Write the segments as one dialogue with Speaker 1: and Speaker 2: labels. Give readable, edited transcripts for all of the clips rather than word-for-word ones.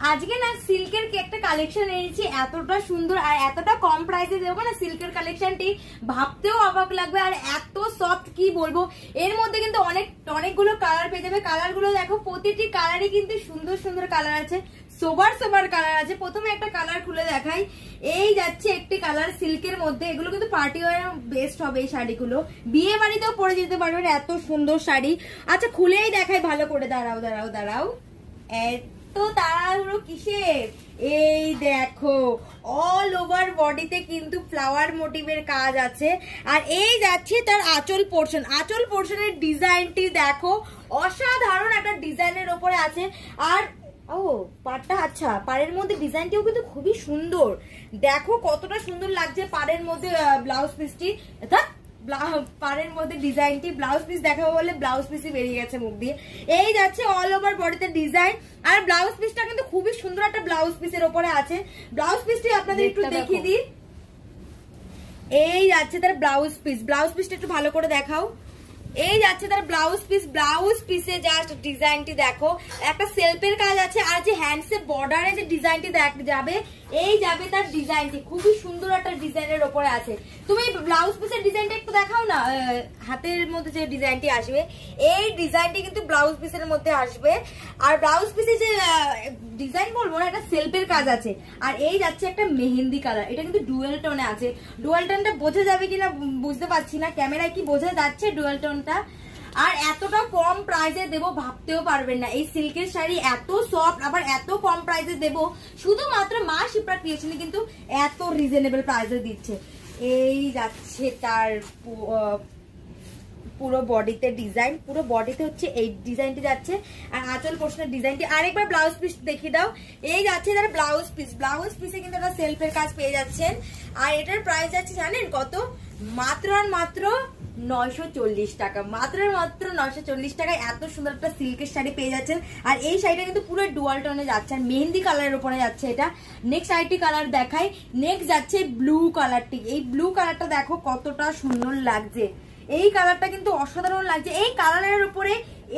Speaker 1: আজকে না সিল্কের একটা কালেকশন এনেছি, এতটা সুন্দর আর এতটা কম প্রাইসে দেবো না। সিল্কের কালেকশনটি ভাবতেও অবাক লাগবে আর এত সফট কি বলবো। এর মধ্যে কিন্তু অনেকগুলো কালার পেয়ে যাবে। কালার গুলো দেখো, প্রতিটি কালারই কিন্তু সুন্দর সুন্দর কালার আছে, সোবার সোবার কালার আছে। প্রথমে একটা কালার খুলে দেখাই, এই যাচ্ছে একটি কালার সিল্কের মধ্যে। এগুলো কিন্তু পার্টি ওয়্যার বেস্ট হবে এই শাড়িগুলো, বিয়ে বাড়িতেও পরে যেতে পারবেন, এত সুন্দর শাড়ি। আচ্ছা খুলেই দেখাই ভালো করে, দাঁড়াও দাঁড়াও দাঁড়াও, তো তাড়াহুড়ো কিসের? এই দেখো অল ওভার বডিতে কিন্তু ফ্লাওয়ার মোটিভের কাজ আছে। আর এই যাচ্ছে তার আঁচল পোর্শন, আঁচল পোর্শনের ডিজাইনটি দেখো, অসাধারণ একটা ডিজাইনের ওপরে আছে। আর ও পাড়টা, আচ্ছা পাড়ের মধ্যে ডিজাইনটিও কিন্তু খুবই সুন্দর, দেখো কতটা সুন্দর লাগছে পাড়ের মধ্যে ব্লাউজ পিসটি। পাড়ের মধ্যে ডিজাইনটি, ব্লাউজ পিস দেখাবো বলে ব্লাউজ পিসই বেরিয়ে গেছে মুখ দিয়ে। এই যাচ্ছে অল ওভার বডিতে ডিজাইন, আর ব্লাউজ পিসটা কিন্তু খুবই সুন্দর একটা ব্লাউজ পিসের ওপরে আছে। ব্লাউজ পিসটি আপনাদের একটু দেখিয়ে দিই, এই যাচ্ছে তার ব্লাউজ পিস। ব্লাউজ পিসটা একটু ভালো করে দেখাও, এই যাচ্ছে তার ব্লাউজ পিস। ব্লাউজ পিসে জাস্ট ডিজাইনটি দেখো, একটা সেলফের কাজ আছে। আর যে হ্যান্ডসে বর্ডারে যে ডিজাইনটি যাবে, এই যাবে তার ডিজাইনটি, খুবই সুন্দর একটা ডিজাইনের ওপরে আছে। তুমি ব্লাউজ পিসের ডিজাইনটা একটু দেখাও না, হাতের মধ্যে যে ডিজাইনটি আসবে, এই ডিজাইনটি কিন্তু ব্লাউজ পিসের মধ্যে আসবে। আর ব্লাউজ পিসে যে ডিজাইন বলবো না, একটা সেলফের কাজ আছে। আর এই যাচ্ছে একটা মেহেন্দি কালার, এটা কিন্তু ডুয়েল টোনে আছে। ডুয়েল টোনটা বোঝা যাবে কিনা বুঝতে পারছি না, ক্যামেরায় কি বোঝা যাচ্ছে ডুয়েল টোনটা? আর এতটা কম প্রাইসে দেবো ভাবতেও পারবেন না। এই সিল্কের শাড়ি এত সফট, আবার এত কম প্রাইসে দেবো, শুধুমাত্র মা শিপ্রা ক্রিয়েশনে কিন্তু এত রিজনেবল প্রাইসে দিচ্ছে। এই যাচ্ছে তার পুরো বডিতে ডিজাইন, পুরো বডিতে হচ্ছে এই ডিজাইনটি যাচ্ছে। আর আঁচল পোর্শনের ডিজাইনটি আরেকবার ব্লাউজ পিস দেখিয়ে দাও, এই যাচ্ছে তার ব্লাউজ পিস। ব্লাউজ পিসে কিন্তু একটা সেলফের কাজ পেয়ে যাচ্ছেন। আর এটার প্রাইস যাচ্ছে জানেন কত? মাত্র আর মাত্র 940 টাকা, মাত্র মাত্র 940 টাকায় এত সুন্দর একটা সিল্কের শাড়ি পেয়ে যাচ্ছেন। আর এই শাড়িটা কিন্তু পুরো ডুয়াল টোনে যাচ্ছে, আর মেহেন্দি কালারের উপরে যাচ্ছে এটা। নেক্সট আরেকটি কালার দেখাই, নেক্সট যাচ্ছে ব্লু কালারটি। এই ব্লু কালারটা দেখো কতটা সুন্দর লাগছে, এই কালারটা কিন্তু অসাধারণ লাগছে। এই কালারের উপরে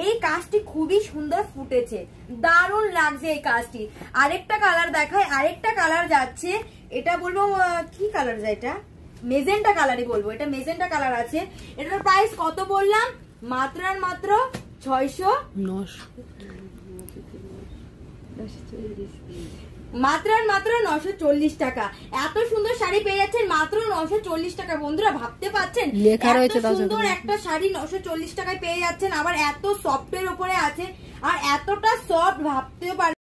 Speaker 1: এই কাজটি খুবই সুন্দর ফুটেছে, দারুণ লাগছে এই কাজটি। আরেকটা কালার দেখায়, আরেকটা কালার যাচ্ছে, এটা বলবো কি কালার যায়, এটা মেজেন্টা কালারই বলবো, এটা মেজেন্টা কালার আছে। এটার প্রাইস কত বললাম? মাত্র আর মাত্র 609, মাত্র আর মাত্র 940 টাকা। এত সুন্দর শাড়ি পেয়ে যাচ্ছেন মাত্র 940 টাকা। বন্ধুরা ভাবতে পারছেন, এত সুন্দর একটা শাড়ি 940 টাকায় পেয়ে যাচ্ছেন, আবার এত সফটের উপরে আছে, আর এতটা সফট ভাবতেও পারছেন।